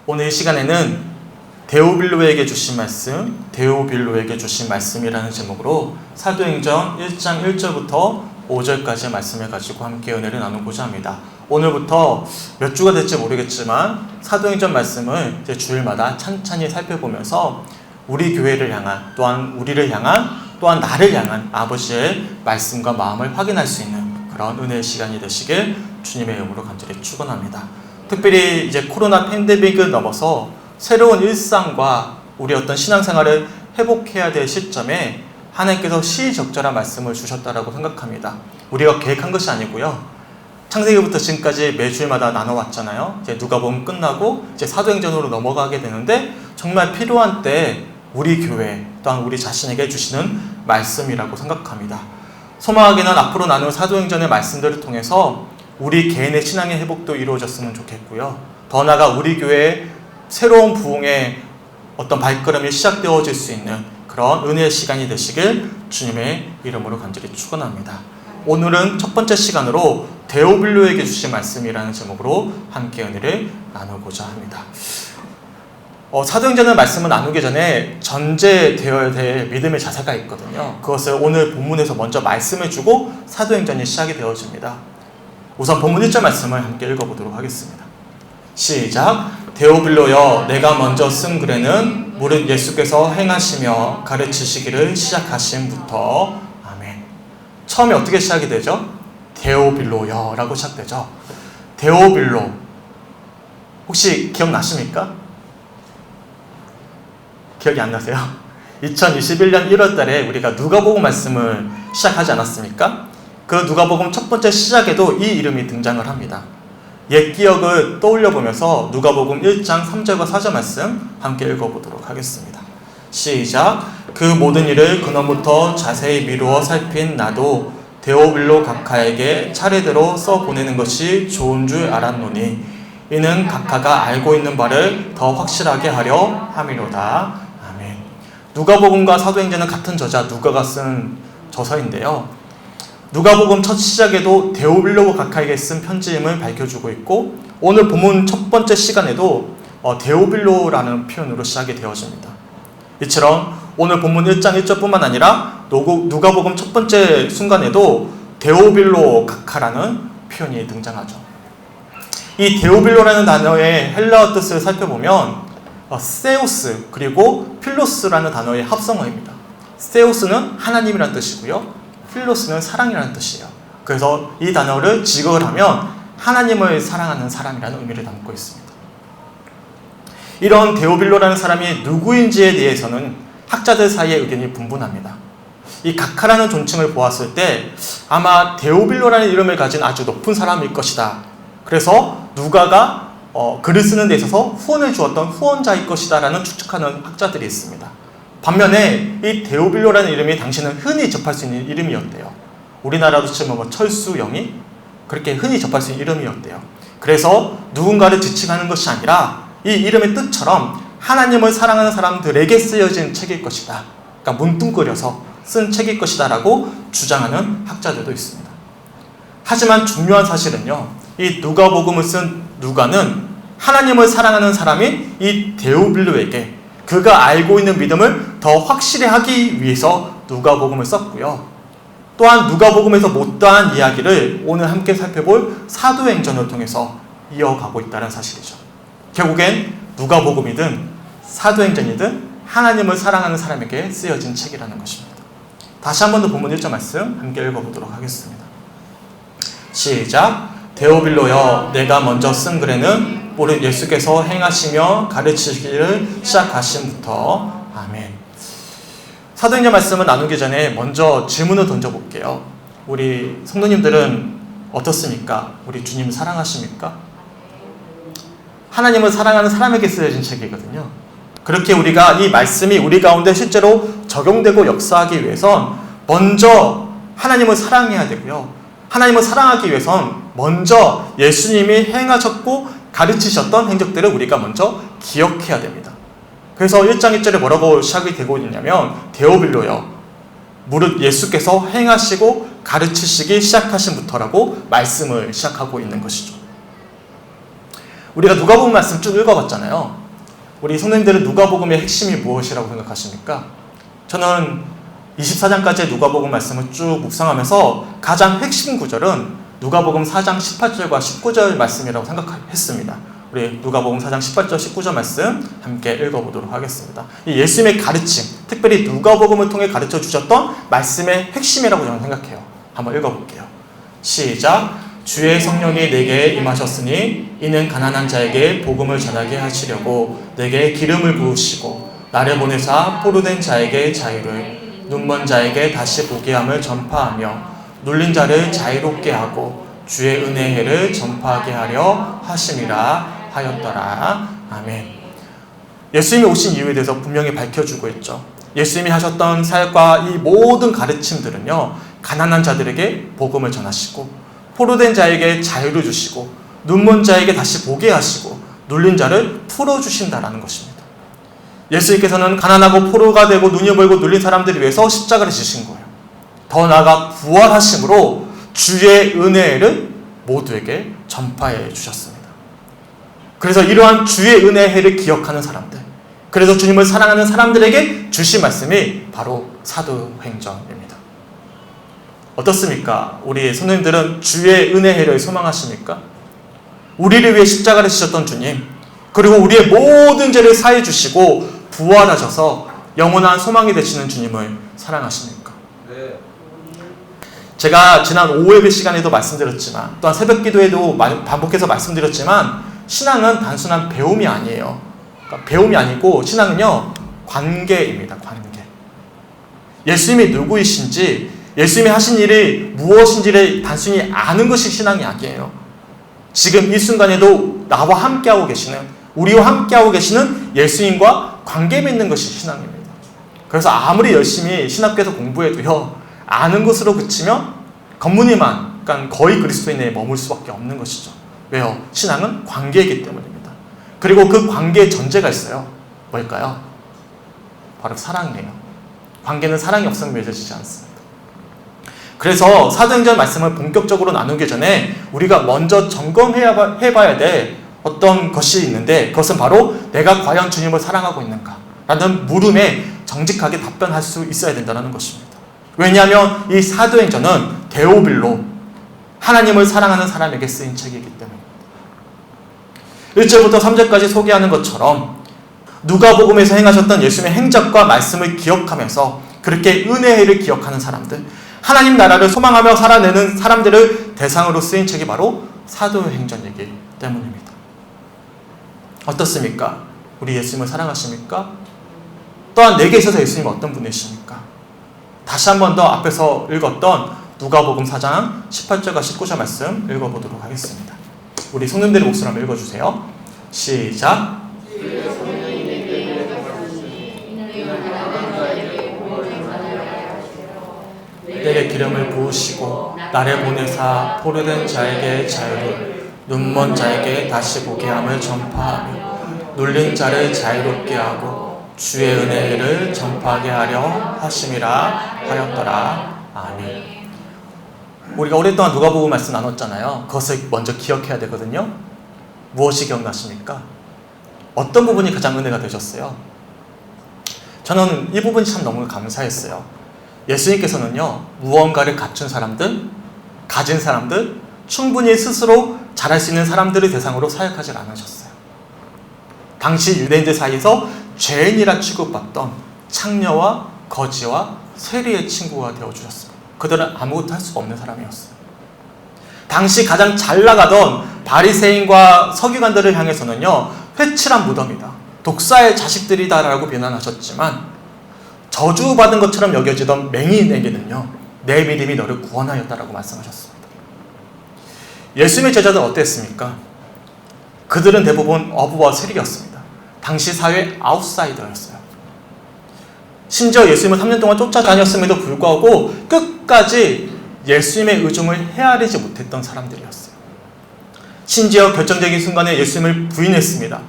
오늘 이 시간에는 데오빌로에게 주신 말씀이라는 제목으로 사도행전 1장 1절부터 5절까지의 말씀을 가지고 함께 은혜를 나누고자 합니다. 오늘부터 몇 주가 될지 모르겠지만 사도행전 말씀을 이제 주일마다 찬찬히 살펴보면서 우리 교회를 향한, 또한 우리를 향한, 또한 나를 향한 아버지의 말씀과 마음을 확인할 수 있는 그런 은혜의 시간이 되시길 주님의 이름으로 간절히 축원합니다. 특별히 이제 코로나 팬데믹을 넘어서 새로운 일상과 우리 어떤 신앙생활을 회복해야 될 시점에 하나님께서 시의적절한 말씀을 주셨다라고 생각합니다. 우리가 계획한 것이 아니고요. 창세기부터 지금까지 매주일마다 나눠왔잖아요. 이제 누가복음 끝나고 이제 사도행전으로 넘어가게 되는데 정말 필요한 때 우리 교회 또한 우리 자신에게 주시는 말씀이라고 생각합니다. 소망하기는 앞으로 나눌 사도행전의 말씀들을 통해서 우리 개인의 신앙의 회복도 이루어졌으면 좋겠고요. 더 나아가 우리 교회의 새로운 부흥의 어떤 발걸음이 시작되어질 수 있는 그런 은혜의 시간이 되시길 주님의 이름으로 간절히 축원합니다. 오늘은 첫 번째 시간으로 데오빌로에게 주신 말씀이라는 제목으로 함께 은혜를 나누고자 합니다. 사도행전의 말씀을 나누기 전에 전제되어야 될 믿음의 자세가 있거든요. 그것을 오늘 본문에서 먼저 말씀을 주고 사도행전이 시작이 되어집니다. 우선 본문 1절 말씀을 함께 읽어보도록 하겠습니다. 시작. 데오빌로여, 내가 먼저 쓴 글에는 무릇 예수께서 행하시며 가르치시기를 시작하심부터. 아멘. 처음에 어떻게 시작이 되죠? 데오빌로여 라고 시작되죠. 데오빌로 혹시 기억나십니까? 기억이 안 나세요? 2021년 1월 달에 우리가 누가복음 말씀을 시작하지 않았습니까? 그 누가복음 첫 번째 시작에도 이 이름이 등장을 합니다. 옛 기억을 떠올려 보면서 누가복음 1장 3절과 4절 말씀 함께 읽어보도록 하겠습니다. 시작. 그 모든 일을 근원부터 자세히 미루어 살핀 나도 데오빌로 각하에게 차례대로 써보내는 것이 좋은 줄 알았노니 이는 각하가 알고 있는 바를 더 확실하게 하려 함이로다. 아멘. 누가복음과 사도행전은 같은 저자 누가가 쓴 저서인데요. 누가복음 첫 시작에도 데오빌로 각하에게 쓴 편지임을 밝혀주고 있고 오늘 본문 첫 번째 시간에도 데오빌로라는 표현으로 시작이 되어집니다. 이처럼 오늘 본문 1장 1절뿐만 아니라 누가복음 첫 번째 순간에도 데오빌로 각하라는 표현이 등장하죠. 이 데오빌로라는 단어의 헬라어 뜻을 살펴보면 세우스 그리고 필로스라는 단어의 합성어입니다. 세우스는 하나님이라는 뜻이고요. 필로스는 사랑이라는 뜻이에요. 그래서 이 단어를 직역을 하면 하나님을 사랑하는 사람이라는 의미를 담고 있습니다. 이런 데오빌로라는 사람이 누구인지에 대해서는 학자들 사이에 의견이 분분합니다. 이 각하라는 존칭을 보았을 때 아마 데오빌로라는 이름을 가진 아주 높은 사람일 것이다. 그래서 누가가 글을 쓰는 데 있어서 후원을 주었던 후원자일 것이다 라는 추측하는 학자들이 있습니다. 반면에 이 데오빌로라는 이름이 당시는 흔히 접할 수 있는 이름이었대요. 우리나라로 치면 철수영이 그렇게 흔히 접할 수 있는 이름이었대요. 그래서 누군가를 지칭하는 것이 아니라 이 이름의 뜻처럼 하나님을 사랑하는 사람들에게 쓰여진 책일 것이다. 그러니까 문뚱거려서 쓴 책일 것이다 라고 주장하는 학자들도 있습니다. 하지만 중요한 사실은요. 이 누가복음을 쓴 누가는 하나님을 사랑하는 사람인 이 데오빌로에게 그가 알고 있는 믿음을 더 확실히 하기 위해서 누가복음을 썼고요. 또한 누가복음에서 못다한 이야기를 오늘 함께 살펴볼 사도행전을 통해서 이어가고 있다는 사실이죠. 결국엔 누가복음이든 사도행전이든 하나님을 사랑하는 사람에게 쓰여진 책이라는 것입니다. 다시 한 번 더 본문 1절 말씀 함께 읽어보도록 하겠습니다. 시작. 데오빌로여, 내가 먼저 쓴 글에는 무릇 예수께서 행하시며 가르치시기를 시작하심부터. 아멘. 사도행전 말씀을 나누기 전에 먼저 질문을 던져볼게요. 우리 성도님들은 어떻습니까? 우리 주님 사랑하십니까? 하나님을 사랑하는 사람에게 쓰여진 책이거든요. 그렇게 우리가 이 말씀이 우리 가운데 실제로 적용되고 역사하기 위해선 먼저 하나님을 사랑해야 되고요. 하나님을 사랑하기 위해선 먼저 예수님이 행하셨고 가르치셨던 행적들을 우리가 먼저 기억해야 됩니다. 그래서 1장 1절에 뭐라고 시작이 되고 있냐면 데오빌로여, 무릇 예수께서 행하시고 가르치시기 시작하신부터라고 말씀을 시작하고 있는 것이죠. 우리가 누가복음 말씀 쭉 읽어봤잖아요. 우리 성도님들은 누가복음의 핵심이 무엇이라고 생각하십니까? 저는 24장까지의 누가복음 말씀을 쭉 묵상하면서 가장 핵심 구절은 누가복음 4장 18절과 19절 말씀이라고 생각했습니다. 우리 누가복음 4장 18절 19절 말씀 함께 읽어보도록 하겠습니다. 이 예수님의 가르침, 특별히 누가복음을 통해 가르쳐 주셨던 말씀의 핵심이라고 저는 생각해요. 한번 읽어볼게요. 시작. 주의 성령이 내게 임하셨으니 이는 가난한 자에게 복음을 전하게 하시려고 내게 기름을 부으시고 나를 보내사 포로된 자에게 자유를, 눈먼 자에게 다시 보게 함을 전파하며 눌린 자를 자유롭게 하고 주의 은혜의 해를 전파하게 하려 하심이라 하였더라. 아멘. 예수님이 오신 이유에 대해서 분명히 밝혀주고 있죠. 예수님이 하셨던 사역과 이 모든 가르침들은요, 가난한 자들에게 복음을 전하시고 포로된 자에게 자유를 주시고 눈먼 자에게 다시 보게 하시고 눌린 자를 풀어주신다라는 것입니다. 예수님께서는 가난하고 포로가 되고 눈이 멀고 눌린 사람들을 위해서 십자가를 지신 거예요. 더 나아가 부활하심으로 주의 은혜를 모두에게 전파해 주셨습니다. 그래서 이러한 주의 은혜의 해를 기억하는 사람들, 그래서 주님을 사랑하는 사람들에게 주신 말씀이 바로 사도행전입니다. 어떻습니까? 우리 성도님들은 주의 은혜의 해를 소망하십니까? 우리를 위해 십자가를 지셨던 주님, 그리고 우리의 모든 죄를 사해 주시고 부활하셔서 영원한 소망이 되시는 주님을 사랑하십니까? 네. 제가 지난 오후예배 시간에도 말씀드렸지만, 또한 새벽 기도에도 반복해서 말씀드렸지만, 신앙은 단순한 배움이 아니에요. 그러니까 배움이 아니고 신앙은요, 관계입니다. 관계. 예수님이 누구이신지, 예수님이 하신 일이 무엇인지를 단순히 아는 것이 신앙이 아니에요. 지금 이 순간에도 나와 함께하고 계시는, 우리와 함께하고 계시는 예수님과 관계 맺는 것이 신앙입니다. 그래서 아무리 열심히 신학교에서 공부해도요, 아는 것으로 그치면 겉무늬만, 그러니까 거의 그리스도인에 머물 수밖에 없는 것이죠. 왜요? 신앙은 관계이기 때문입니다. 그리고 그 관계의 전제가 있어요. 뭘까요? 바로 사랑이에요. 관계는 사랑이 없으면 맺어지지 않습니다. 그래서 사도행전 말씀을 본격적으로 나누기 전에 우리가 먼저 점검해봐야 될 어떤 것이 있는데, 그것은 바로 내가 과연 주님을 사랑하고 있는가? 라는 물음에 정직하게 답변할 수 있어야 된다는 것입니다. 왜냐하면 이 사도행전은 데오빌로, 하나님을 사랑하는 사람에게 쓰인 책이기 때문입니다. 1절부터 3절까지 소개하는 것처럼 누가복음에서 행하셨던 예수님의 행적과 말씀을 기억하면서 그렇게 은혜를 기억하는 사람들, 하나님 나라를 소망하며 살아내는 사람들을 대상으로 쓰인 책이 바로 사도행전이기 때문입니다. 어떻습니까? 우리 예수님을 사랑하십니까? 또한 내게 있어서 예수님은 어떤 분이십니까? 다시 한 번 더 앞에서 읽었던 누가복음 4장 18절과 19절 말씀 읽어보도록 하겠습니다. 우리 성도님들의 목소리 한번 읽어주세요. 시작. 내게 기름을 부으시고 나를 보내사 포로된 자에게 자유를, 눈먼 자에게 다시 보게 함을 전파하며 눌린 자를 자유롭게 하고 주의 은혜를 전파하게 하려 하심이라 하였더라. 아멘. 우리가 오랫동안 누가복음 말씀 나눴잖아요. 그것을 먼저 기억해야 되거든요. 무엇이 기억나십니까? 어떤 부분이 가장 은혜가 되셨어요? 저는 이 부분이 참 너무 감사했어요. 예수님께서는요, 무언가를 갖춘 사람들, 가진 사람들, 충분히 스스로 잘할 수 있는 사람들을 대상으로 사역하지 않으셨어요. 당시 유대인들 사이에서 죄인이라 취급받던 창녀와 거지와 세리의 친구가 되어주셨습니다. 그들은 아무것도 할 수가 없는 사람이었어요. 당시 가장 잘 나가던 바리새인과 서기관들을 향해서는요, 회칠한 무덤이다, 독사의 자식들이다라고 비난하셨지만, 저주받은 것처럼 여겨지던 맹인에게는요, 내 믿음이 너를 구원하였다라고 말씀하셨습니다. 예수님의 제자들은 어땠습니까? 그들은 대부분 어부와 세리였습니다. 당시 사회 아웃사이더였어요. 심지어 예수님을 3년 동안 쫓아다녔음에도 불구하고 끝까지 예수님의 의중을 헤아리지 못했던 사람들이었어요. 심지어 결정적인 순간에 예수님을 부인했습니다.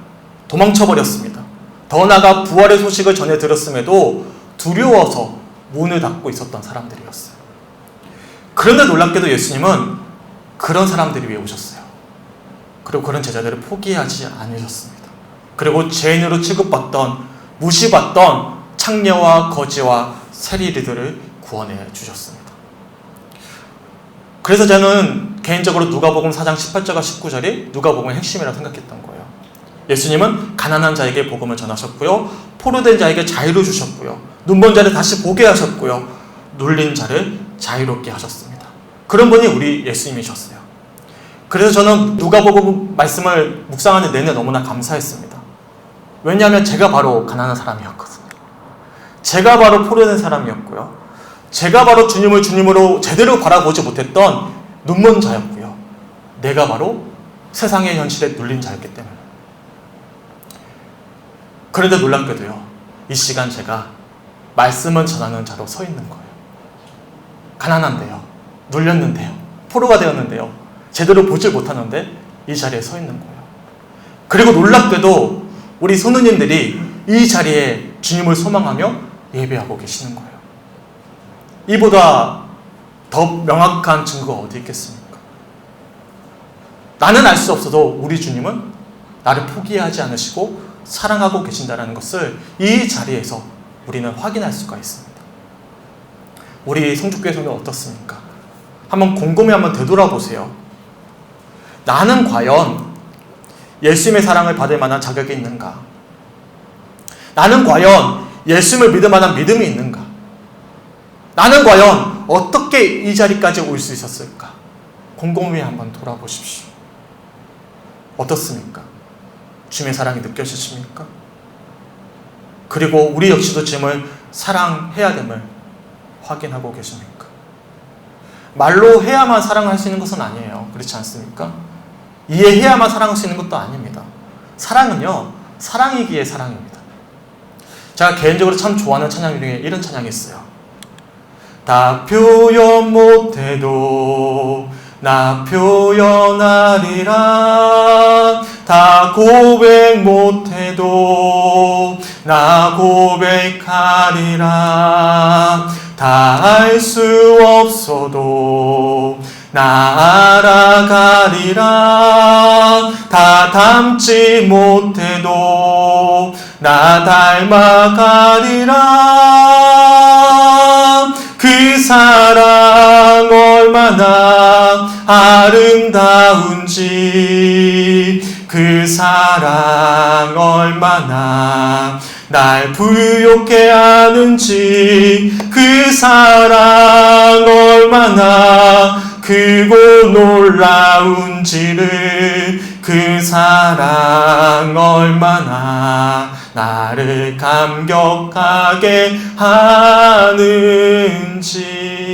도망쳐버렸습니다. 더 나아가 부활의 소식을 전해 들었음에도 두려워서 문을 닫고 있었던 사람들이었어요. 그런데 놀랍게도 예수님은 그런 사람들을 위해 오셨어요. 그리고 그런 제자들을 포기하지 않으셨습니다. 그리고 죄인으로 취급받던, 무시받던 창녀와 거지와 세리들을 구원해 주셨습니다. 그래서 저는 개인적으로 누가복음 4장 18절과 19절이 누가복음의 핵심이라고 생각했던 거예요. 예수님은 가난한 자에게 복음을 전하셨고요, 포로된 자에게 자유를 주셨고요, 눈먼 자를 다시 보게 하셨고요, 눌린 자를 자유롭게 하셨습니다. 그런 분이 우리 예수님이셨어요. 그래서 저는 누가복음 말씀을 묵상하는 내내 너무나 감사했습니다. 왜냐하면 제가 바로 가난한 사람이었거든요. 제가 바로 포로된 사람이었고요, 제가 바로 주님을 주님으로 제대로 바라보지 못했던 눈먼 자였고요, 내가 바로 세상의 현실에 눌린 자였기 때문에. 그런데 놀랍게도요, 이 시간 제가 말씀을 전하는 자로 서 있는 거예요. 가난한데요, 눌렸는데요, 포로가 되었는데요, 제대로 보질 못하는데 이 자리에 서 있는 거예요. 그리고 놀랍게도 우리 선우님들이 이 자리에 주님을 소망하며 예배하고 계시는 거예요. 이보다 더 명확한 증거가 어디 있겠습니까? 나는 알 수 없어도 우리 주님은 나를 포기하지 않으시고 사랑하고 계신다는 것을 이 자리에서 우리는 확인할 수가 있습니다. 우리 성주교회 성도는 어떻습니까? 한번 곰곰이 한번 되돌아보세요. 나는 과연 예수님의 사랑을 받을 만한 자격이 있는가? 나는 과연 예수님을 믿을 만한 믿음이 있는가? 나는 과연 어떻게 이 자리까지 올 수 있었을까? 곰곰이 한번 돌아보십시오. 어떻습니까? 주님의 사랑이 느껴지십니까? 그리고 우리 역시도 주님을 사랑해야 됨을 확인하고 계십니까? 말로 해야만 사랑할 수 있는 것은 아니에요. 그렇지 않습니까? 이해해야만 사랑할 수 있는 것도 아닙니다. 사랑은요, 사랑이기에 사랑입니다. 제가 개인적으로 참 좋아하는 찬양 중에 이런 찬양이 있어요. 다 표현 못해도 나 표현하리라. 다 고백 못해도 나 고백하리라. 다 알 수 없어도 나 알아가리라. 다 닮지 못해도 나 닮아가리라. 그 사랑 얼마나 아름다운지, 그 사랑 얼마나 날 부유케 하는지, 그 사랑 얼마나 크고 놀라운지를, 그 사랑 얼마나 나를 감격하게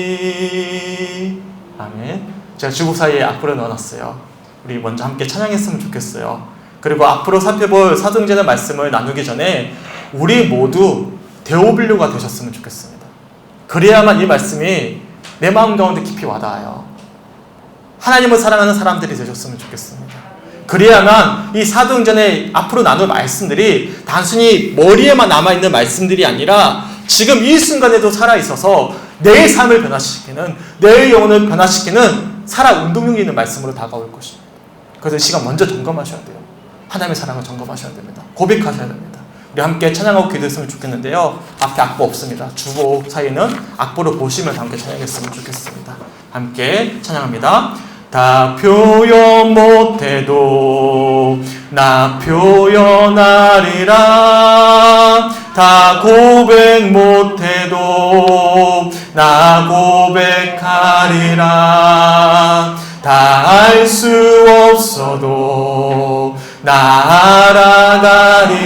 하는지. 아멘. 제가 주복 사이에 악보를 넣어놨어요. 우리 먼저 함께 찬양했으면 좋겠어요. 그리고 앞으로 살펴볼 사도행전의 말씀을 나누기 전에 우리 모두 데오빌로가 되셨으면 좋겠습니다. 그래야만 이 말씀이 내 마음 가운데 깊이 와닿아요. 하나님을 사랑하는 사람들이 되셨으면 좋겠습니다. 그래야만 이 사도행전의 앞으로 나눌 말씀들이 단순히 머리에만 남아있는 말씀들이 아니라 지금 이 순간에도 살아있어서 내 삶을 변화시키는, 내 영혼을 변화시키는 살아 운동력이 있는 말씀으로 다가올 것입니다. 그래서 이 시간 먼저 점검하셔야 돼요. 하나님의 사랑을 점검하셔야 됩니다. 고백하셔야 됩니다. 우리 함께 찬양하고 기도했으면 좋겠는데요, 앞에 악보 없습니다. 주복 사이는 악보를 보시면서 함께 찬양했으면 좋겠습니다. 함께 찬양합니다. 다 표현 못해도 나 표현하리라. 다 고백 못해도 나 고백하리라. 다 알 수 없어도 나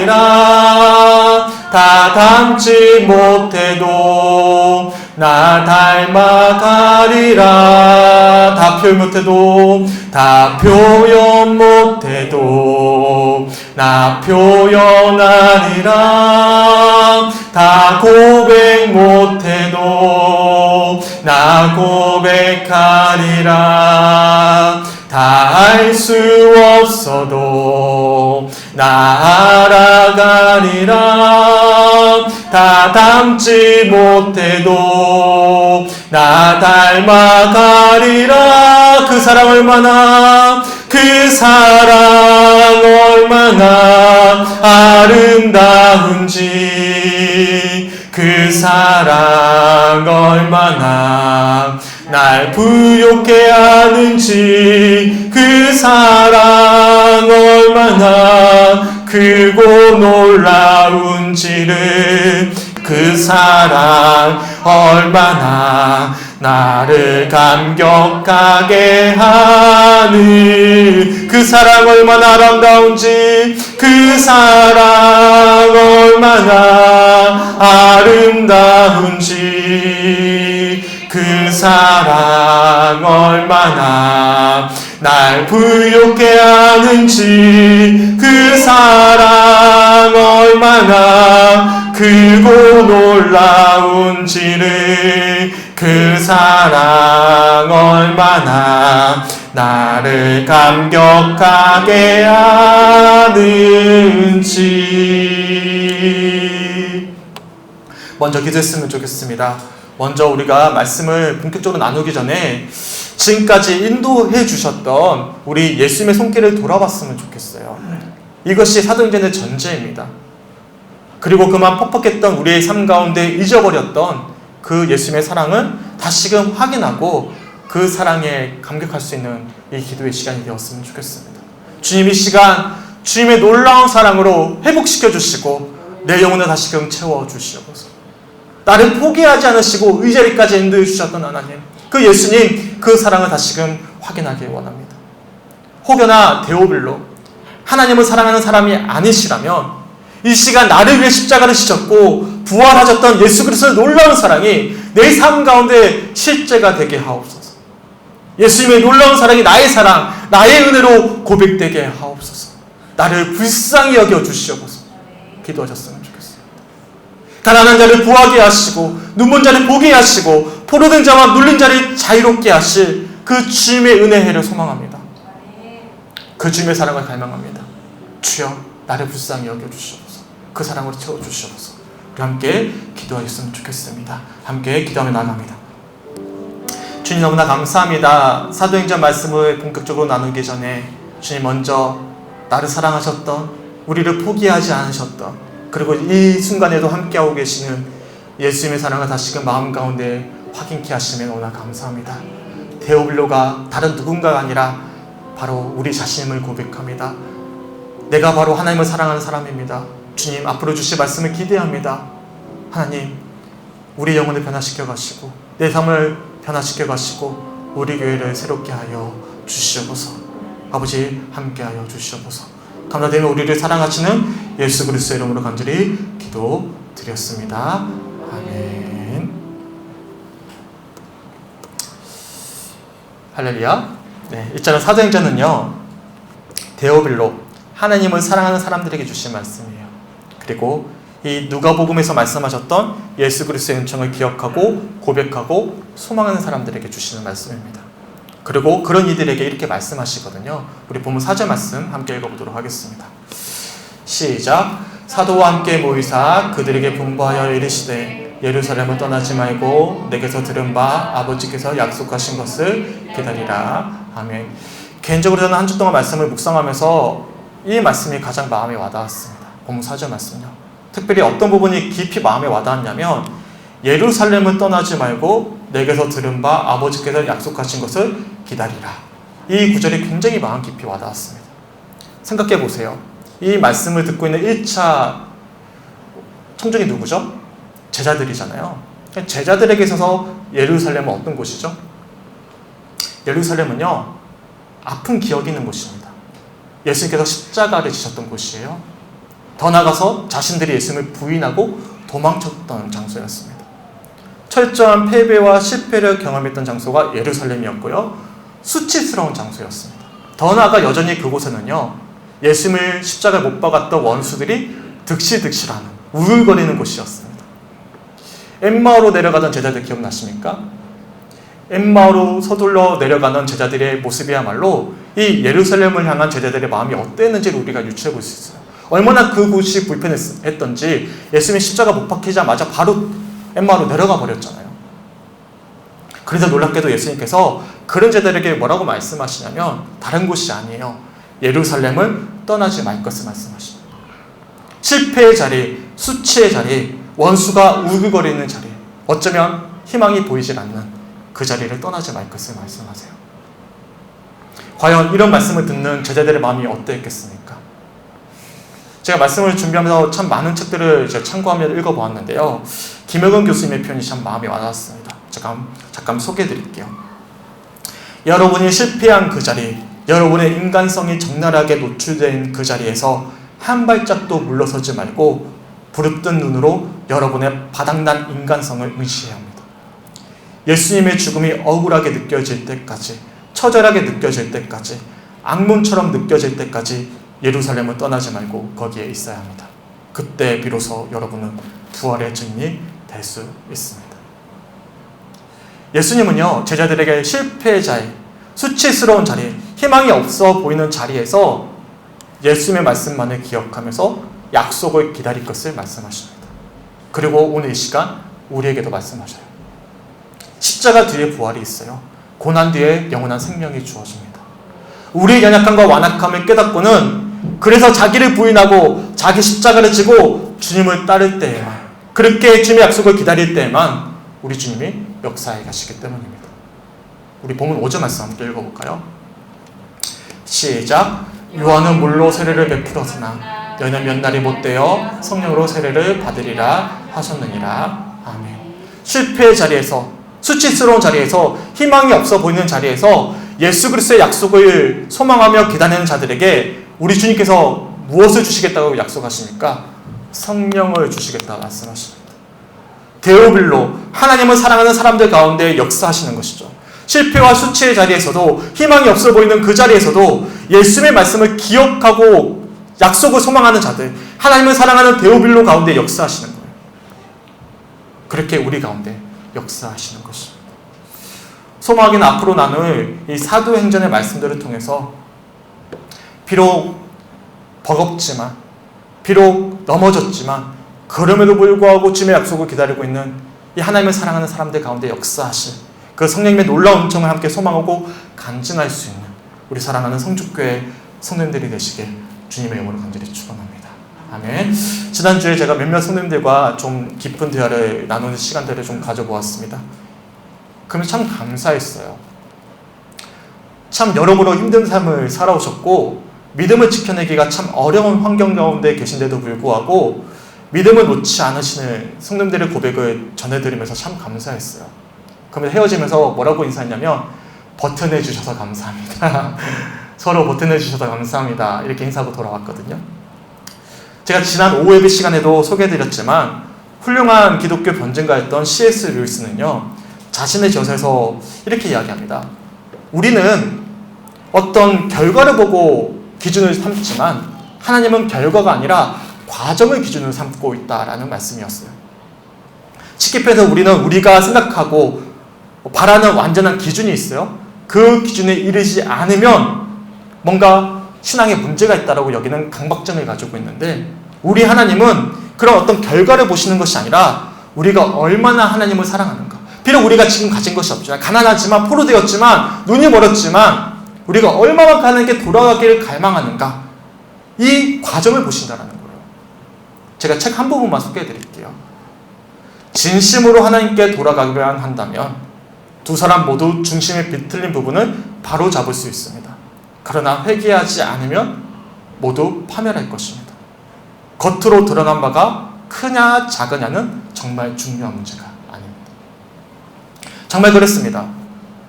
알아가리라. 다 닮지 못해도 나 닮아가리라. 다 표현 못해도, 다 표현 못해도 나 표현하리라. 다 고백 못해도 나 고백하리라. 다 알 수 없어도 나아가리라. 다 닮지 못해도 나 닮아가리라. 그 사랑 얼마나, 그 사랑 얼마나 아름다운지, 그 사랑 얼마나 날 부욕해 하는지, 그 사랑 얼마나 크고 놀라운지를, 그 사랑 얼마나 나를 감격하게 하는, 그 사랑 얼마나 아름다운지, 그 사랑 얼마나 아름다운지, 그 사랑 얼마나 날 부욕해 하는지, 그 사랑 얼마나 크고 놀라운지를, 그 사랑 얼마나 나를 감격하게 하는지. 먼저 기도했으면 좋겠습니다. 먼저 우리가 말씀을 본격적으로 나누기 전에 지금까지 인도해 주셨던 우리 예수님의 손길을 돌아봤으면 좋겠어요. 이것이 사도행전의 전제입니다. 그리고 그만 퍽퍽했던 우리의 삶 가운데 잊어버렸던 그 예수님의 사랑을 다시금 확인하고 그 사랑에 감격할 수 있는 이 기도의 시간이 되었으면 좋겠습니다. 주님, 이 시간 주님의 놀라운 사랑으로 회복시켜 주시고 내 영혼을 다시금 채워주시옵소서. 나를 포기하지 않으시고 이 자리까지 인도해 주셨던 하나님, 그 예수님, 그 사랑을 다시금 확인하기 원합니다. 혹여나 데오빌로 하나님을 사랑하는 사람이 아니시라면 이 시간 나를 위해 십자가를 지셨고 부활하셨던 예수 그리스도의 놀라운 사랑이 내 삶 가운데 실제가 되게 하옵소서. 예수님의 놀라운 사랑이 나의 사랑, 나의 은혜로 고백되게 하옵소서. 나를 불쌍히 여겨 주시옵소서. 기도하셨으면 좋겠습니다. 가난한 자를 부하게 하시고 눈먼 자를 보게 하시고 포로된 자와 눌린 자를 자유롭게 하실 그 주님의 은혜를 소망합니다. 그 주님의 사랑을 갈망합니다. 주여, 나를 불쌍히 여겨주시옵소서. 그 사랑으로 채워주시옵소서. 우리 함께 기도하셨으면 좋겠습니다. 함께 기도하며 나갑니다. 주님, 너무나 감사합니다. 사도행전 말씀을 본격적으로 나누기 전에 주님 먼저 나를 사랑하셨던, 우리를 포기하지 않으셨던, 그리고 이 순간에도 함께하고 계시는 예수님의 사랑을 다시금 마음 가운데 확인케 하시면 너무나 감사합니다. 데오빌로가 다른 누군가가 아니라 바로 우리 자신임을 고백합니다. 내가 바로 하나님을 사랑하는 사람입니다. 주님, 앞으로 주실 말씀을 기대합니다. 하나님, 우리 영혼을 변화시켜 가시고 내 삶을 변화시켜 가시고 우리 교회를 새롭게 하여 주시옵소서. 아버지, 함께하여 주시옵소서. 감사드리며 우리를 사랑하시는 예수 그리스도의 이름으로 간절히 기도드렸습니다. 아멘. 할렐루야. 네, 일단은 사도행전은요, 데오빌로, 하나님을 사랑하는 사람들에게 주신 말씀이에요. 그리고 이 누가복음에서 말씀하셨던 예수 그리스도의 은총을 기억하고 고백하고 소망하는 사람들에게 주시는 말씀입니다. 그리고 그런 이들에게 이렇게 말씀하시거든요. 우리 본문 4절 말씀 함께 읽어보도록 하겠습니다. 시작. 사도와 함께 모이사 그들에게 분부하여 이르시되 예루살렘을 떠나지 말고 내게서 들은 바 아버지께서 약속하신 것을 기다리라. 아멘. 개인적으로 저는 한 주 동안 말씀을 묵상하면서 이 말씀이 가장 마음에 와닿았습니다. 본문 4절 말씀요. 특별히 어떤 부분이 깊이 마음에 와닿았냐면 예루살렘을 떠나지 말고 내게서 들은 바 아버지께서 약속하신 것을 기다리라. 이 구절이 굉장히 마음 깊이 와닿았습니다. 생각해 보세요. 이 말씀을 듣고 있는 1차 청중이 누구죠? 제자들이잖아요. 제자들에게 있어서 예루살렘은 어떤 곳이죠? 예루살렘은요, 아픈 기억이 있는 곳입니다. 예수님께서 십자가를 지셨던 곳이에요. 더 나아가서 자신들이 예수님을 부인하고 도망쳤던 장소였습니다. 철저한 패배와 실패를 경험했던 장소가 예루살렘이었고요, 수치스러운 장소였습니다. 더 나아가 여전히 그곳에는요, 예수님을 십자가에 못 박았던 원수들이 득실득실하는 우울거리는 곳이었습니다. 엠마오로 내려가던 제자들 기억나십니까? 엠마오로 서둘러 내려가는 제자들의 모습이야말로 이 예루살렘을 향한 제자들의 마음이 어땠는지를 우리가 유추해 볼 수 있어요. 얼마나 그곳이 불편했던지 예수님이 십자가 못 박히자마자 바로 엠마오로 내려가 버렸잖아요. 그래서 놀랍게도 예수님께서 그런 자들에게 뭐라고 말씀하시냐면 다른 곳이 아니에요. 예루살렘을 떠나지 말 것을 말씀하십니다. 실패의 자리, 수치의 자리, 원수가 우글거리는 자리, 어쩌면 희망이 보이질 않는 그 자리를 떠나지 말 것을 말씀하세요. 과연 이런 말씀을 듣는 제자들의 마음이 어떠했겠습니까? 제가 말씀을 준비하면서 참 많은 책들을 참고하며 읽어보았는데요. 김혁은 교수님의 표현이 참 마음에 와닿았습니다. 잠깐 소개해 드릴게요. 여러분이 실패한 그 자리, 여러분의 인간성이 적나라하게 노출된 그 자리에서 한 발짝도 물러서지 말고 부릅뜬 눈으로 여러분의 바닥난 인간성을 의지해야 합니다. 예수님의 죽음이 억울하게 느껴질 때까지, 처절하게 느껴질 때까지, 악몽처럼 느껴질 때까지 예루살렘을 떠나지 말고 거기에 있어야 합니다. 그때 비로소 여러분은 부활의 증인이 될 수 있습니다. 예수님은요, 제자들에게 실패의 자리, 수치스러운 자리, 희망이 없어 보이는 자리에서 예수님의 말씀만을 기억하면서 약속을 기다릴 것을 말씀하십니다. 그리고 오늘 이 시간 우리에게도 말씀하셔요. 십자가 뒤에 부활이 있어요. 고난 뒤에 영원한 생명이 주어집니다. 우리의 연약함과 완악함을 깨닫고는 그래서 자기를 부인하고 자기 십자가를 지고 주님을 따를 때에만, 그렇게 주님의 약속을 기다릴 때에만 우리 주님이 역사해 가시기 때문입니다. 우리 본문 5절 말씀 함께 읽어볼까요? 시작. 요한은 물로 세례를 베풀었으나 너희는 몇 날이 못되어 성령으로 세례를 받으리라 하셨느니라. 아멘. 실패의 자리에서, 수치스러운 자리에서, 희망이 없어 보이는 자리에서 예수 그리스도의 약속을 소망하며 기다리는 자들에게 우리 주님께서 무엇을 주시겠다고 약속하십니까? 성령을 주시겠다고 말씀하십니다. 데오빌로, 하나님을 사랑하는 사람들 가운데 역사하시는 것이죠. 실패와 수치의 자리에서도, 희망이 없어 보이는 그 자리에서도 예수님의 말씀을 기억하고 약속을 소망하는 자들, 하나님을 사랑하는 데오빌로 가운데 역사하시는 거예요. 그렇게 우리 가운데 역사하시는 것입니다. 소망하기는 앞으로 나눌 이 사도행전의 말씀들을 통해서 비록 버겁지만, 비록 넘어졌지만, 그럼에도 불구하고 주님의 약속을 기다리고 있는 이 하나님을 사랑하는 사람들 가운데 역사하실 그 성령님의 놀라운 은총을 함께 소망하고 간증할 수 있는 우리 사랑하는 성주교회 성도님들이 되시길 주님의 이름으로 간절히 축원합니다. 아멘. 지난주에 제가 몇몇 성도님들과 좀 깊은 대화를 나누는 시간들을 좀 가져보았습니다. 그러면 참 감사했어요. 참 여러모로 힘든 삶을 살아오셨고 믿음을 지켜내기가 참 어려운 환경 가운데 계신데도 불구하고 믿음을 놓지 않으시는 성도님들의 고백을 전해드리면서 참 감사했어요. 그러면 헤어지면서 뭐라고 인사했냐면 버텨내 주셔서 감사합니다. 서로 버텨내 주셔서 감사합니다. 이렇게 인사하고 돌아왔거든요. 제가 지난 오후 예배 시간에도 소개해드렸지만 훌륭한 기독교 변증가였던 C.S. 루이스는요, 자신의 저서에서 이렇게 이야기합니다. 우리는 어떤 결과를 보고 기준을 삼지만 하나님은 결과가 아니라 과정을 기준으로 삼고 있다라는 말씀이었어요. 쉽게 표현해서 우리는 우리가 생각하고 바라는 완전한 기준이 있어요. 그 기준에 이르지 않으면 뭔가 신앙에 문제가 있다라고 여기는 강박증을 가지고 있는데, 우리 하나님은 그런 어떤 결과를 보시는 것이 아니라 우리가 얼마나 하나님을 사랑하는가. 비록 우리가 지금 가진 것이 없지만, 가난하지만, 포로되었지만, 눈이 멀었지만 우리가 얼마만큼 하나님께 돌아가기를 갈망하는가, 이 과정을 보신다라는 거예요. 제가 책 한 부분만 소개해 드릴게요. 진심으로 하나님께 돌아가기만 한다면 두 사람 모두 중심에 비틀린 부분을 바로 잡을 수 있습니다. 그러나 회개하지 않으면 모두 파멸할 것입니다. 겉으로 드러난 바가 크냐 작으냐는 정말 중요한 문제가 아닙니다. 정말 그렇습니다.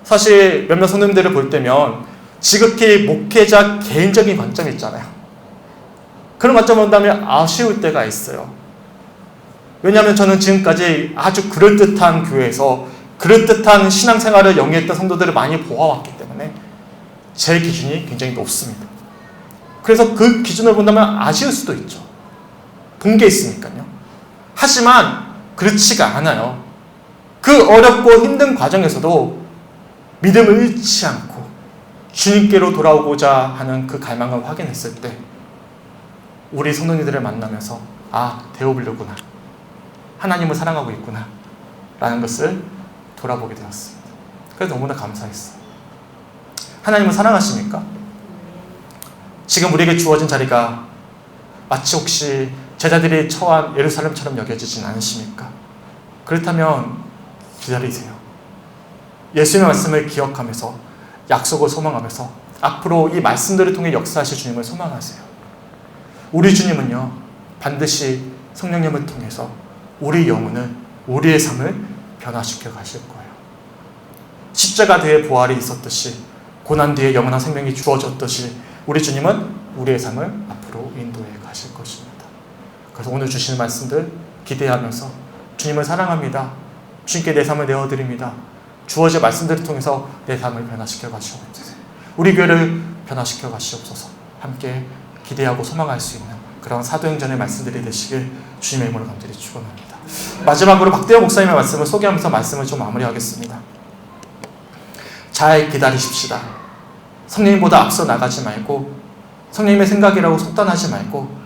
사실 몇몇 성도님들을 볼 때면 지극히 목회자 개인적인 관점이 있잖아요. 그런 관점을 본다면 아쉬울 때가 있어요. 왜냐하면 저는 지금까지 아주 그럴듯한 교회에서 그럴듯한 신앙생활을 영위했던 성도들을 많이 보아왔기 때문에 제 기준이 굉장히 높습니다. 그래서 그 기준을 본다면 아쉬울 수도 있죠. 본 게 있으니까요. 하지만 그렇지가 않아요. 그 어렵고 힘든 과정에서도 믿음을 잃지 않고 주님께로 돌아오고자 하는 그 갈망을 확인했을 때 우리 성도님들을 만나면서 데오블루구나, 하나님을 사랑하고 있구나 라는 것을 돌아보게 되었습니다. 그래서 너무나 감사했어요. 하나님을 사랑하십니까? 지금 우리에게 주어진 자리가 마치 혹시 제자들이 처한 예루살렘처럼 여겨지진 않으십니까? 그렇다면 기다리세요. 예수님의 말씀을 기억하면서, 약속을 소망하면서 앞으로 이 말씀들을 통해 역사하실 주님을 소망하세요. 우리 주님은요, 반드시 성령님을 통해서 우리 영혼을, 우리의 삶을 변화시켜 가실 거예요. 십자가 뒤에 부활이 있었듯이, 고난 뒤에 영원한 생명이 주어졌듯이 우리 주님은 우리의 삶을 앞으로 인도해 가실 것입니다. 그래서 오늘 주시는 말씀들 기대하면서 주님을 사랑합니다, 주님께 내 삶을 내어드립니다, 주어질 말씀들을 통해서 내 삶을 변화시켜 가시옵소서, 우리 교회를 변화시켜 가시옵소서, 함께 기대하고 소망할 수 있는 그런 사도행전의 말씀들이 되시길 주님의 이름으로 간절히 축원합니다. 마지막으로 박대호 목사님의 말씀을 소개하면서 말씀을 좀 마무리하겠습니다. 잘 기다리십시다. 성령님보다 앞서 나가지 말고, 성령님의 생각이라고 속단하지 말고,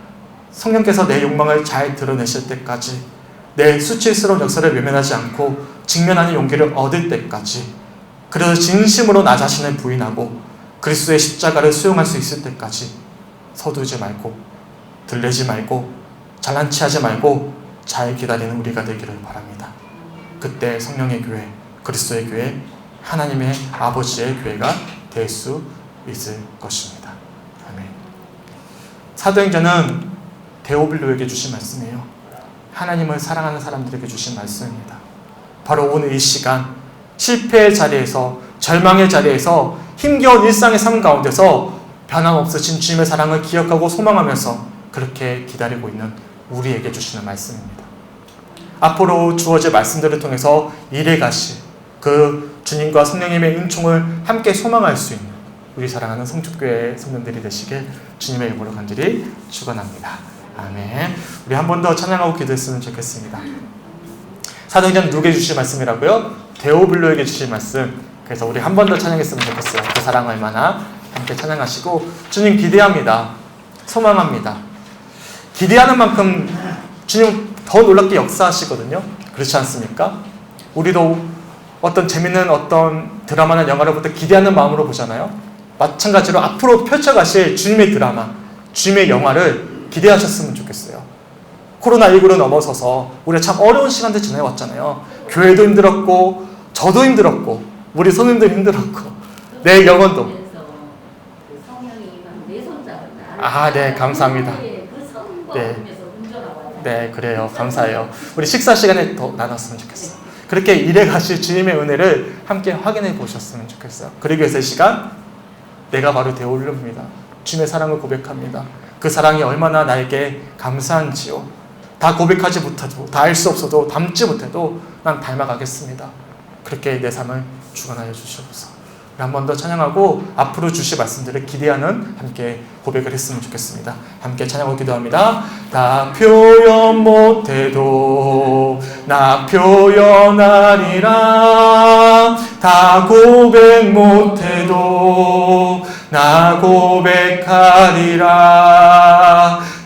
성령께서 내 욕망을 잘 드러내실 때까지, 내 수치스러운 역사를 외면하지 않고 직면하는 용기를 얻을 때까지, 그래서 진심으로 나 자신을 부인하고 그리스도의 십자가를 수용할 수 있을 때까지 서두르지 말고, 들레지 말고, 잘난 체하지 말고 잘 기다리는 우리가 되기를 바랍니다. 그때 성령의 교회, 그리스도의 교회, 하나님의 아버지의 교회가 될 수 있을 것입니다. 아멘. 사도행전은 데오빌로에게 주신 말씀이에요. 하나님을 사랑하는 사람들에게 주신 말씀입니다. 바로 오늘 이 시간, 실패의 자리에서, 절망의 자리에서, 힘겨운 일상의 삶 가운데서 변함없으신 주님의 사랑을 기억하고 소망하면서 그렇게 기다리고 있는 우리에게 주시는 말씀입니다. 앞으로 주어질 말씀들을 통해서 일해 가실 그 주님과 성령님의 은총을 함께 소망할 수 있는 우리 사랑하는 성축교회 성도들이 되시길 주님의 이름으로 간절히 축원합니다. 아멘. 우리 한 번 더 찬양하고 기도했으면 좋겠습니다. 사도행전 누구에게 주실 말씀이라고요? 데오블로에게 주실 말씀. 그래서 우리 한 번 더 찬양했으면 좋겠어요. 그 사랑 얼마나 함께 찬양하시고, 주님 기대합니다, 소망합니다. 기대하는 만큼 주님 더 놀랍게 역사하시거든요. 그렇지 않습니까? 우리도 어떤 재밌는 어떤 드라마나 영화를 볼 때 기대하는 마음으로 보잖아요. 마찬가지로 앞으로 펼쳐가실 주님의 드라마, 주님의 영화를 기대하셨으면 좋겠어요. 코로나19로 넘어서서 우리가 참 어려운 시간들 지내왔잖아요. 교회도 힘들었고, 저도 힘들었고, 우리 손님도 힘들었고, 내 영혼도. 네, 감사합니다. 네, 그래요. 감사해요. 우리 식사 시간에 더 나눴으면 좋겠어요. 그렇게 일해 가실 주님의 은혜를 함께 확인해 보셨으면 좋겠어요. 그러기 위해서 이 시간, 내가 바로 데오블로입니다, 주님의 사랑을 고백합니다. 그 사랑이 얼마나 나에게 감사한지요. 다 고백하지 못해도, 다 알 수 없어도, 담지 못해도 난 닮아가겠습니다. 그렇게 내 삶을 주관하여 주시옵소서. 한 번 더 찬양하고 앞으로 주실 말씀들을 기대하는 함께 고백을 했으면 좋겠습니다. 함께 찬양하고 기도합니다. 다 표현 못해도 나 표현하리라. 다 고백 못해도 나 고백하리라.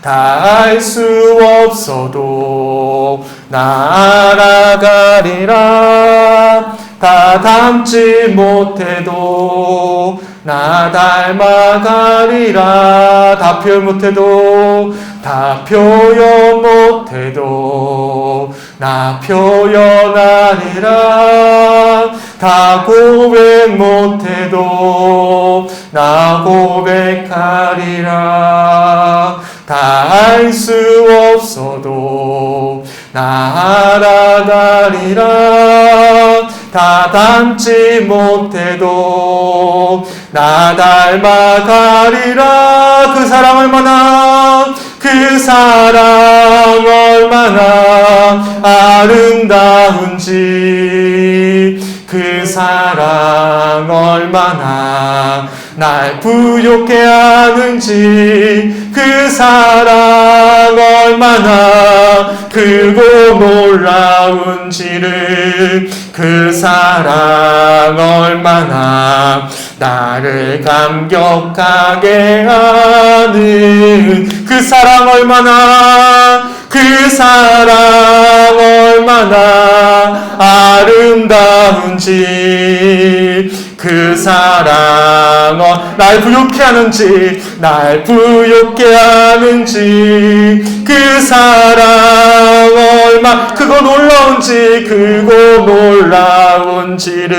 다 알 수 없어도 나 알아가리라. 다 닮지 못해도 나 닮아가리라. 다 표현 못해도, 다 표현 못해도 나 표현하리라. 다 고백 못해도 나 고백하리라. 다 알 수 없어도 나 알아가리라. 다 닮지 못해도 나 닮아가리라. 그 사랑 얼마나, 그 사랑 얼마나 아름다운지, 그 사랑 얼마나 날 부욕해 하는지, 그 사랑 얼마나 크고 놀라운지를, 그 사랑 얼마나 나를 감격하게 하는, 그 사랑 얼마나, 그 사랑 얼마나 아름다운지, 그 사랑 날 부욕해 하는지, 날 부욕해 하는지, 그 사랑 얼마나 크고 놀라운지, 크고 놀라운지를,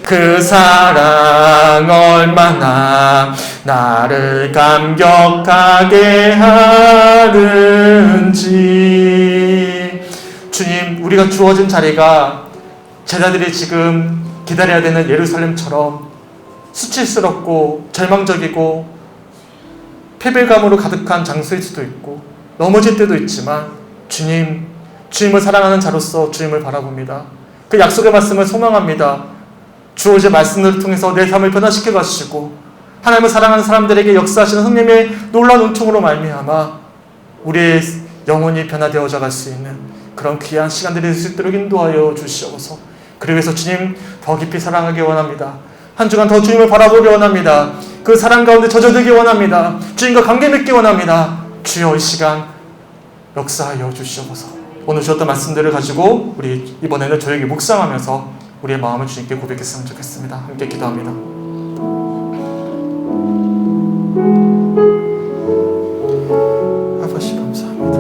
그 사랑 얼마나 나를 감격하게 하는지. 주님, 우리가 주어진 자리가 제자들이 지금 기다려야 되는 예루살렘처럼 수치스럽고 절망적이고 패배감으로 가득한 장소일 수도 있고 넘어질 때도 있지만, 주님, 주님을 사랑하는 자로서 주님을 바라봅니다. 그 약속의 말씀을 소망합니다. 주어진 말씀을 통해서 내 삶을 변화시켜 가시고 하나님을 사랑하는 사람들에게 역사하시는 성령의 놀라운 은총으로 말미암아 우리의 영혼이 변화되어져 갈 수 있는 그런 귀한 시간들이 될 수 있도록 인도하여 주시옵소서. 그러기 위해서 주님 더 깊이 사랑하기 원합니다. 한 주간 더 주님을 바라보기 원합니다. 그 사랑 가운데 젖어들기 원합니다. 주님과 관계 맺기 원합니다. 주여, 이 시간 역사하여 주시옵소서. 오늘 주셨던 말씀들을 가지고 우리 이번에는 저에게 묵상하면서 우리의 마음을 주님께 고백했으면 좋겠습니다. 함께 기도합니다. 아버지 감사합니다.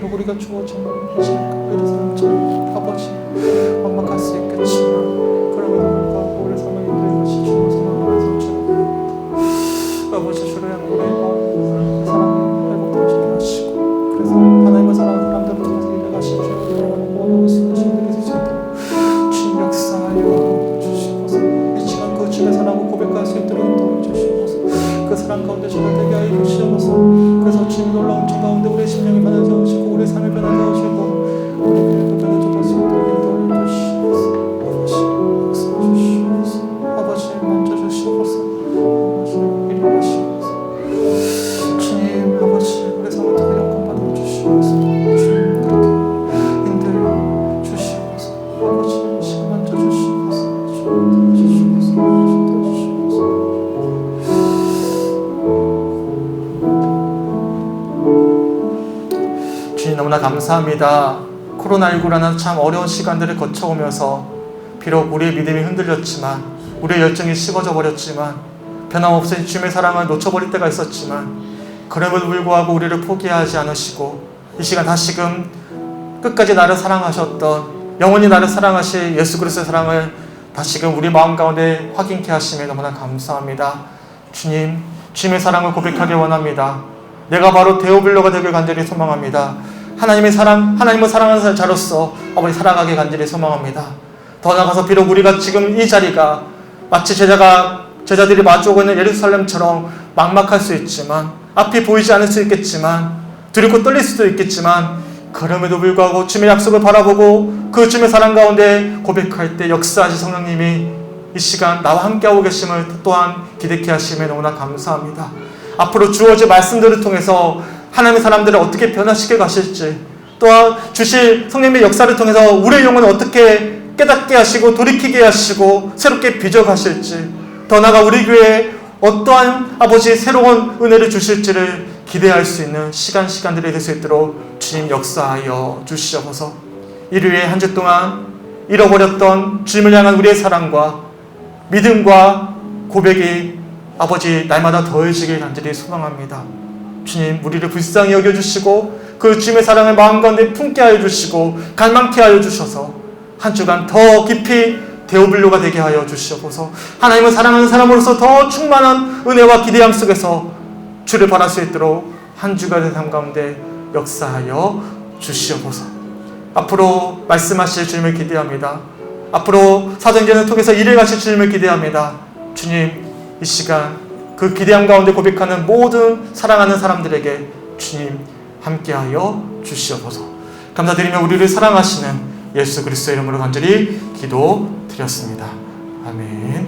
우리가 주어진 예루살렘처럼 아버지 완막할 수 있겠지만, 그럼에도 불구하고 우리 삶을 인도해 가시 주님을 사랑하면서 주 아버지 주를 향한 우리의 마음 사랑을 회복되게 하시고, 그래서 하나님을 사랑하는 사람들을 통해서 일을 하시고 원하고 있는 주님들이 되실 때 주님 역사하여 주시옵소서. 이 시간 그 주님의 사랑을 고백할 수 있도록 인도해 주시옵소서. 그 사랑 가운데 저를 되게 하여 주시옵소서. 그래서 주님 놀라운 주 가운데 우리의 심령이 변하게 하시고 우리의 삶을 변하게 하시고 우리 교회도 변화될 수 있도록 인도해 주시옵소서. 아버지 역사해 주시옵소서. 아버지 만져주시옵소서. 아버지 일어나시옵소서. 주님 아버지 우리 삶을 통해 영광 받아 주시옵소서. 주님 그렇게 인도해 주시옵소서. 아버지 시간 만져주시옵소서. 주님 주시옵소서. 너무나 감사합니다. 코로나19라는 참 어려운 시간들을 거쳐오면서 비록 우리의 믿음이 흔들렸지만, 우리의 열정이 식어져 버렸지만, 변함없이 주님의 사랑을 놓쳐버릴 때가 있었지만, 그럼에도 불구하고 우리를 포기하지 않으시고 이 시간 다시금 끝까지 나를 사랑하셨던, 영원히 나를 사랑하실 예수 그리스도의 사랑을 다시금 우리 마음 가운데 확인케 하심에 너무나 감사합니다. 주님, 주님의 사랑을 고백하기 원합니다. 내가 바로 데오빌로가 되길 간절히 소망합니다. 하나님을 사랑하는 자로서 아버지 살아가게 간절히 소망합니다. 더 나아가서 비록 우리가 지금 이 자리가 마치 제자들이 마주오고 있는 예루살렘처럼 막막할 수 있지만, 앞이 보이지 않을 수 있겠지만, 두렵고 떨릴 수도 있겠지만, 그럼에도 불구하고 주님의 약속을 바라보고 그 주님의 사랑 가운데 고백할 때 역사하신 성령님이 이 시간 나와 함께하고 계심을 또한 기대케 하심에 너무나 감사합니다. 앞으로 주어질 말씀들을 통해서 하나님의 사람들을 어떻게 변화시켜 가실지, 또한 주실 성령님의 역사를 통해서 우리의 영혼을 어떻게 깨닫게 하시고 돌이키게 하시고 새롭게 빚어가실지, 더 나아가 우리 교회에 어떠한 아버지의 새로운 은혜를 주실지를 기대할 수 있는 시간들이 될 수 있도록 주님 역사하여 주시옵소서. 일요일에 한 주 동안 잃어버렸던 주님을 향한 우리의 사랑과 믿음과 고백이 아버지 날마다 더해지길 간절히 소망합니다. 주님, 우리를 불쌍히 여겨주시고 그 주님의 사랑을 마음 가운데 품게 하여 주시고 갈망케 하여 주셔서 한 주간 더 깊이 데오블로가 되게 하여 주시옵소서. 하나님을 사랑하는 사람으로서 더 충만한 은혜와 기대함 속에서 주를 바랄 수 있도록 한 주간의 삶 가운데 역사하여 주시옵소서. 앞으로 말씀하실 주님을 기대합니다. 앞으로 사도행전을 통해서 일을 가실 주님을 기대합니다. 주님, 이 시간 그 기대함 가운데 고백하는 모든 사랑하는 사람들에게 주님 함께하여 주시옵소서. 감사드리며 우리를 사랑하시는 예수 그리스도의 이름으로 간절히 기도드렸습니다. 아멘.